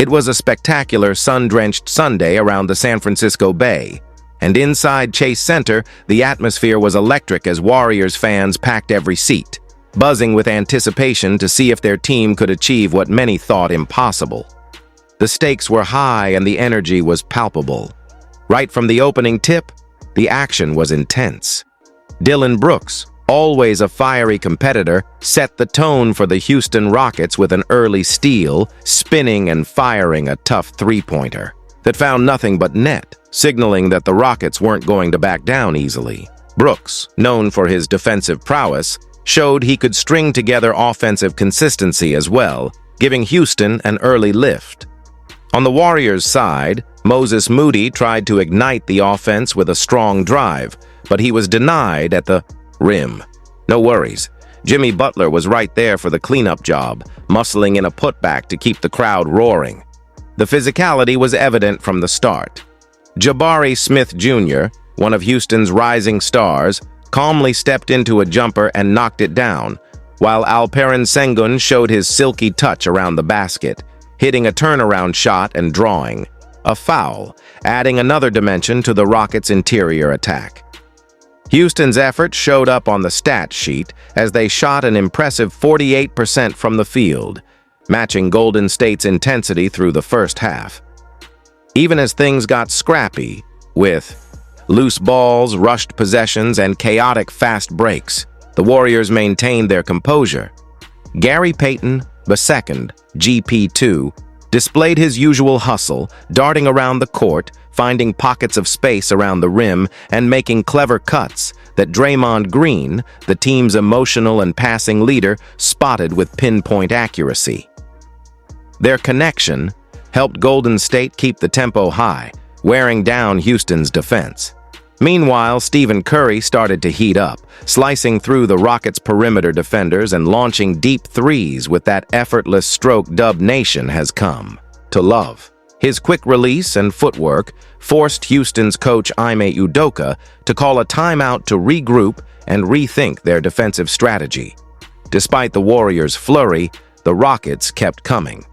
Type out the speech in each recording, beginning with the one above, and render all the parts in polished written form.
It was a spectacular sun-drenched Sunday around the San Francisco Bay, and inside Chase Center, the atmosphere was electric as Warriors fans packed every seat, buzzing with anticipation to see if their team could achieve what many thought impossible. The stakes were high and the energy was palpable. Right from the opening tip, the action was intense. Dillon Brooks, always a fiery competitor, set the tone for the Houston Rockets with an early steal, spinning and firing a tough three-pointer that found nothing but net, signaling that the Rockets weren't going to back down easily. Brooks, known for his defensive prowess, showed he could string together offensive consistency as well, giving Houston an early lift. On the Warriors' side, Moses Moody tried to ignite the offense with a strong drive, but he was denied at the rim. No worries. Jimmy Butler was right there for the cleanup job, muscling in a putback to keep the crowd roaring. The physicality was evident from the start. Jabari Smith Jr., one of Houston's rising stars, calmly stepped into a jumper and knocked it down, while Alperen Sengun showed his silky touch around the basket, hitting a turnaround shot and drawing a foul, adding another dimension to the Rockets' interior attack. Houston's effort showed up on the stat sheet as they shot an impressive 48% from the field, matching Golden State's intensity through the first half. Even as things got scrappy, with loose balls, rushed possessions, and chaotic fast breaks, the Warriors maintained their composure. Gary Payton II, GP2, displayed his usual hustle, darting around the court, finding pockets of space around the rim, and making clever cuts that Draymond Green, the team's emotional and passing leader, spotted with pinpoint accuracy. Their connection helped Golden State keep the tempo high, wearing down Houston's defense. Meanwhile, Stephen Curry started to heat up, slicing through the Rockets' perimeter defenders and launching deep threes with that effortless stroke Dub Nation has come to love. His quick release and footwork forced Houston's coach Ime Udoka to call a timeout to regroup and rethink their defensive strategy. Despite the Warriors' flurry, the Rockets kept coming.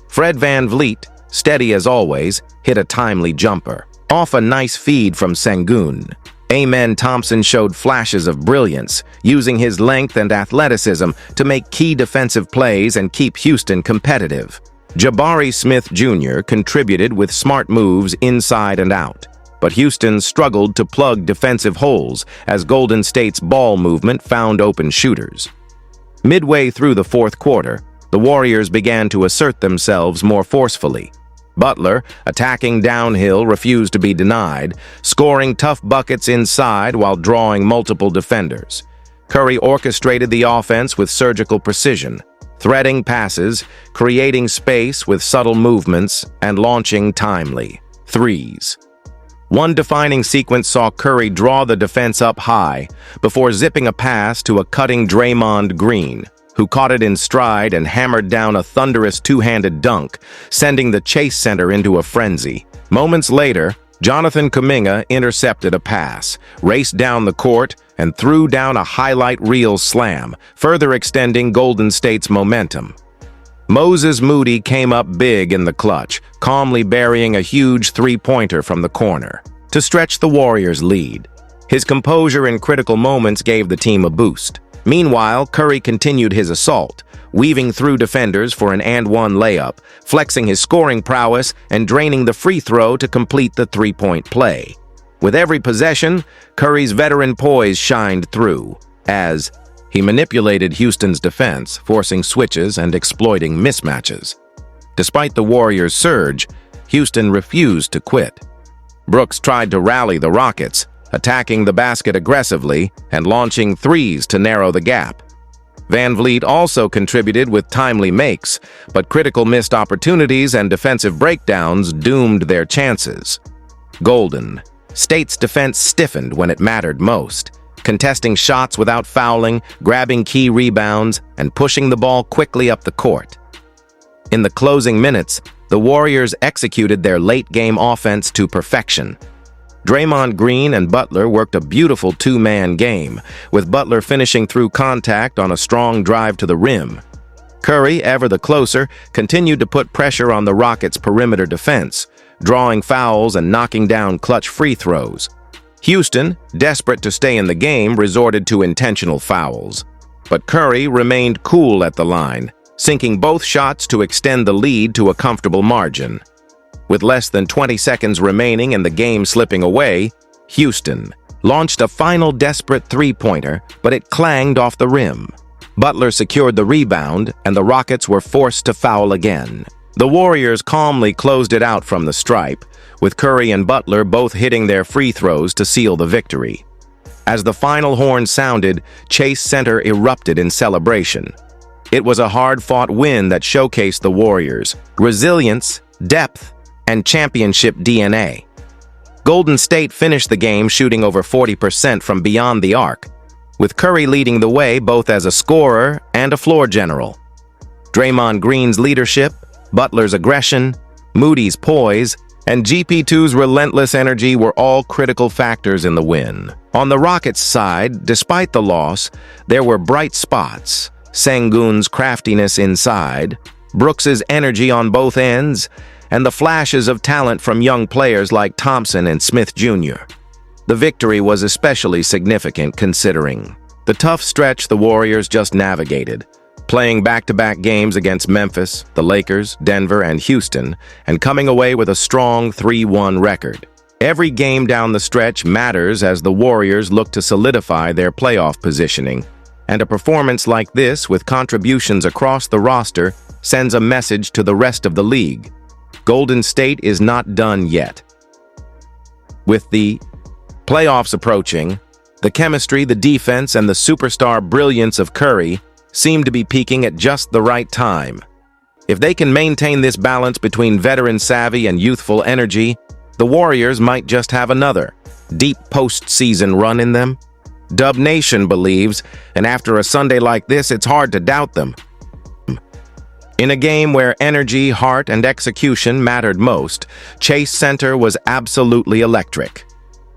Fred VanVleet, steady as always, hit a timely jumper off a nice feed from Sengun. Amen Thompson showed flashes of brilliance, using his length and athleticism to make key defensive plays and keep Houston competitive. Jabari Smith Jr. contributed with smart moves inside and out, but Houston struggled to plug defensive holes as Golden State's ball movement found open shooters. Midway through the fourth quarter, the Warriors began to assert themselves more forcefully. Butler, attacking downhill, refused to be denied, scoring tough buckets inside while drawing multiple defenders. Curry orchestrated the offense with surgical precision, threading passes, creating space with subtle movements, and launching timely threes. One defining sequence saw Curry draw the defense up high before zipping a pass to a cutting Draymond Green, who caught it in stride and hammered down a thunderous two-handed dunk, sending the Chase Center into a frenzy. Moments later, Jonathan Kuminga intercepted a pass, raced down the court, and threw down a highlight reel slam, further extending Golden State's momentum. Moses Moody came up big in the clutch, calmly burying a huge three-pointer from the corner to stretch the Warriors' lead. His composure in critical moments gave the team a boost. Meanwhile, Curry continued his assault, weaving through defenders for an and-one layup, flexing his scoring prowess and draining the free throw to complete the three-point play. With every possession, Curry's veteran poise shined through, as he manipulated Houston's defense, forcing switches and exploiting mismatches. Despite the Warriors' surge, Houston refused to quit. Brooks tried to rally the Rockets, attacking the basket aggressively and launching threes to narrow the gap. VanVleet also contributed with timely makes, but critical missed opportunities and defensive breakdowns doomed their chances. Golden State's defense stiffened when it mattered most, contesting shots without fouling, grabbing key rebounds, and pushing the ball quickly up the court. In the closing minutes, the Warriors executed their late-game offense to perfection. Draymond Green and Butler worked a beautiful two-man game, with Butler finishing through contact on a strong drive to the rim. Curry, ever the closer, continued to put pressure on the Rockets' perimeter defense, drawing fouls and knocking down clutch free throws. Houston, desperate to stay in the game, resorted to intentional fouls. But Curry remained cool at the line, sinking both shots to extend the lead to a comfortable margin. With less than 20 seconds remaining and the game slipping away, Houston launched a final desperate three-pointer, but it clanged off the rim. Butler secured the rebound, and the Rockets were forced to foul again. The Warriors calmly closed it out from the stripe, with Curry and Butler both hitting their free throws to seal the victory. As the final horn sounded, Chase Center erupted in celebration. It was a hard-fought win that showcased the Warriors' resilience, depth, and championship DNA. Golden State finished the game shooting over 40% from beyond the arc, with Curry leading the way both as a scorer and a floor general. Draymond Green's leadership, Butler's aggression, Moody's poise, and GP2's relentless energy were all critical factors in the win. On the Rockets' side, despite the loss, there were bright spots: Sengun's craftiness inside, Brooks's energy on both ends, and the flashes of talent from young players like Thompson and Smith Jr. The victory was especially significant considering the tough stretch the Warriors just navigated, playing back-to-back games against Memphis, the Lakers, Denver, and Houston, and coming away with a strong 3-1 record. Every game down the stretch matters as the Warriors look to solidify their playoff positioning, and a performance like this with contributions across the roster sends a message to the rest of the league. Golden State is not done yet. With the playoffs approaching, the chemistry, the defense, and the superstar brilliance of Curry seem to be peaking at just the right time. If they can maintain this balance between veteran savvy and youthful energy, the Warriors might just have another deep postseason run in them. Dub Nation believes, and after a Sunday like this, it's hard to doubt them. In a game where energy, heart, and execution mattered most, Chase Center was absolutely electric.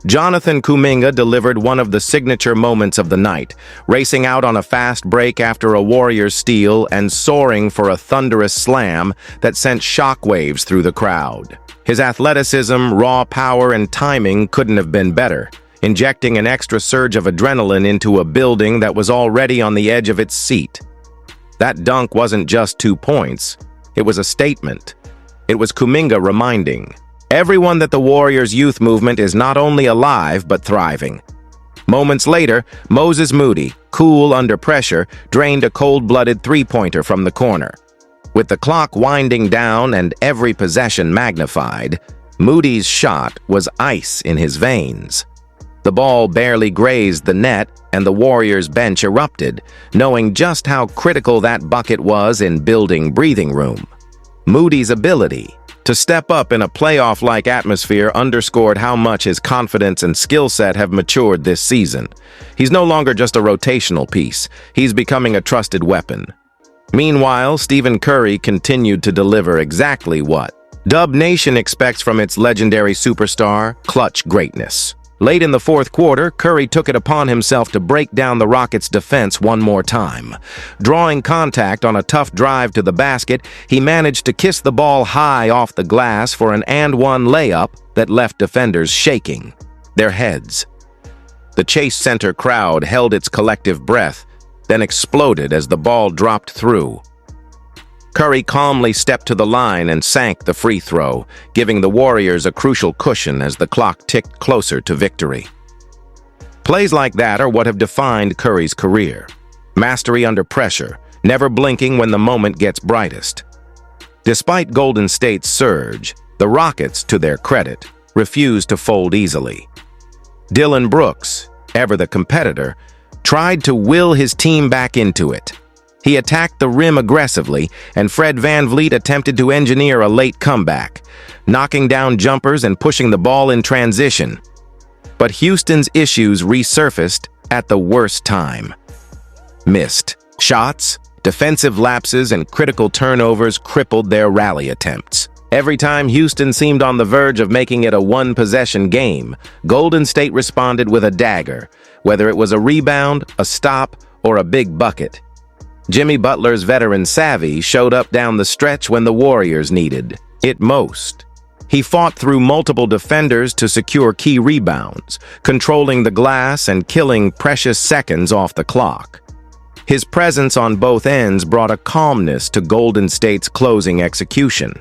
Jonathan Kuminga delivered one of the signature moments of the night, racing out on a fast break after a Warriors steal and soaring for a thunderous slam that sent shockwaves through the crowd. His athleticism, raw power, and timing couldn't have been better, injecting an extra surge of adrenaline into a building that was already on the edge of its seat. That dunk wasn't just 2 points, it was a statement. It was Kuminga reminding everyone that the Warriors' youth movement is not only alive but thriving. Moments later, Moses Moody, cool under pressure, drained a cold-blooded three-pointer from the corner. With the clock winding down and every possession magnified, Moody's shot was ice in his veins. The ball barely grazed the net, and the Warriors' bench erupted, knowing just how critical that bucket was in building breathing room. Moody's ability to step up in a playoff-like atmosphere underscored how much his confidence and skill set have matured this season. He's no longer just a rotational piece. He's becoming a trusted weapon. Meanwhile, Stephen Curry continued to deliver exactly what Dub Nation expects from its legendary superstar: clutch greatness. Late in the fourth quarter, Curry took it upon himself to break down the Rockets' defense one more time. Drawing contact on a tough drive to the basket, he managed to kiss the ball high off the glass for an and-one layup that left defenders shaking their heads. The Chase Center crowd held its collective breath, then exploded as the ball dropped through. Curry calmly stepped to the line and sank the free throw, giving the Warriors a crucial cushion as the clock ticked closer to victory. Plays like that are what have defined Curry's career. Mastery under pressure, never blinking when the moment gets brightest. Despite Golden State's surge, the Rockets, to their credit, refused to fold easily. Dillon Brooks, ever the competitor, tried to will his team back into it. He attacked the rim aggressively, and Fred VanVleet attempted to engineer a late comeback, knocking down jumpers and pushing the ball in transition. But Houston's issues resurfaced at the worst time. Missed shots, defensive lapses, and critical turnovers crippled their rally attempts. Every time Houston seemed on the verge of making it a one-possession game, Golden State responded with a dagger, whether it was a rebound, a stop, or a big bucket. Jimmy Butler's veteran savvy showed up down the stretch when the Warriors needed it most. He fought through multiple defenders to secure key rebounds, controlling the glass and killing precious seconds off the clock. His presence on both ends brought a calmness to Golden State's closing execution.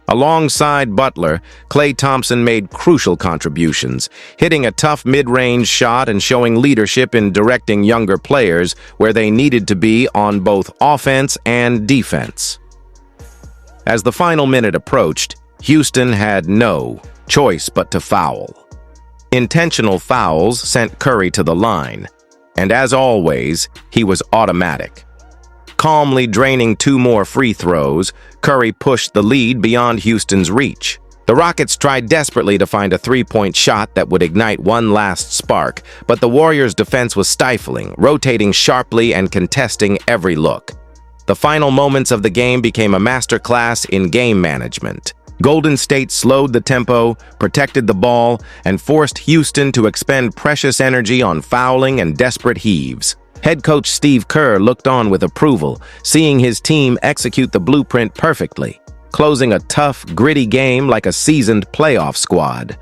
Alongside Butler, Klay Thompson made crucial contributions, hitting a tough mid-range shot and showing leadership in directing younger players where they needed to be on both offense and defense. As the final minute approached, Houston had no choice but to foul. Intentional fouls sent Curry to the line, and as always, he was automatic. Calmly draining 2 more free throws, Curry pushed the lead beyond Houston's reach. The Rockets tried desperately to find a 3-point shot that would ignite one last spark, but the Warriors' defense was stifling, rotating sharply and contesting every look. The final moments of the game became a masterclass in game management. Golden State slowed the tempo, protected the ball, and forced Houston to expend precious energy on fouling and desperate heaves. Head coach Steve Kerr looked on with approval, seeing his team execute the blueprint perfectly, closing a tough, gritty game like a seasoned playoff squad.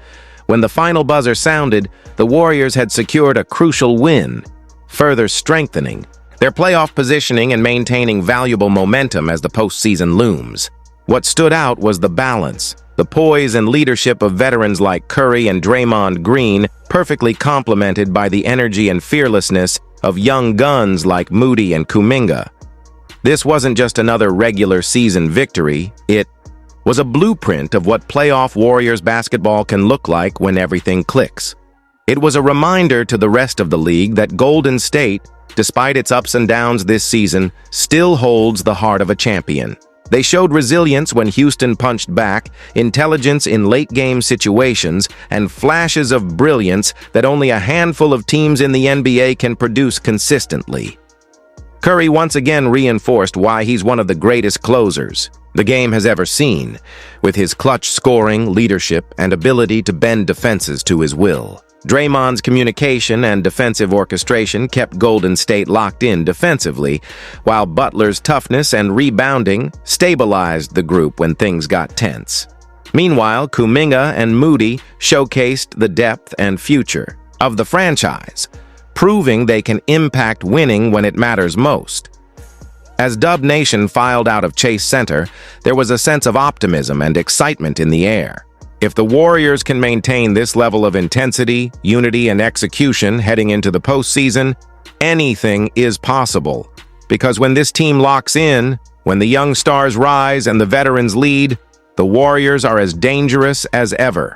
When the final buzzer sounded, the Warriors had secured a crucial win, further strengthening their playoff positioning and maintaining valuable momentum as the postseason looms. What stood out was the balance, the poise and leadership of veterans like Curry and Draymond Green, perfectly complemented by the energy and fearlessness of young guns like Moody and Kuminga. This wasn't just another regular season victory, it was a blueprint of what playoff Warriors basketball can look like when everything clicks. It was a reminder to the rest of the league that Golden State, despite its ups and downs this season, still holds the heart of a champion. They showed resilience when Houston punched back, intelligence in late-game situations, and flashes of brilliance that only a handful of teams in the NBA can produce consistently. Curry once again reinforced why he's one of the greatest closers the game has ever seen, with his clutch scoring, leadership, and ability to bend defenses to his will. Draymond's communication and defensive orchestration kept Golden State locked in defensively, while Butler's toughness and rebounding stabilized the group when things got tense. Meanwhile, Kuminga and Moody showcased the depth and future of the franchise, proving they can impact winning when it matters most. As Dub Nation filed out of Chase Center, there was a sense of optimism and excitement in the air. If the Warriors can maintain this level of intensity, unity, and execution heading into the postseason, anything is possible. Because when this team locks in, when the young stars rise and the veterans lead, the Warriors are as dangerous as ever.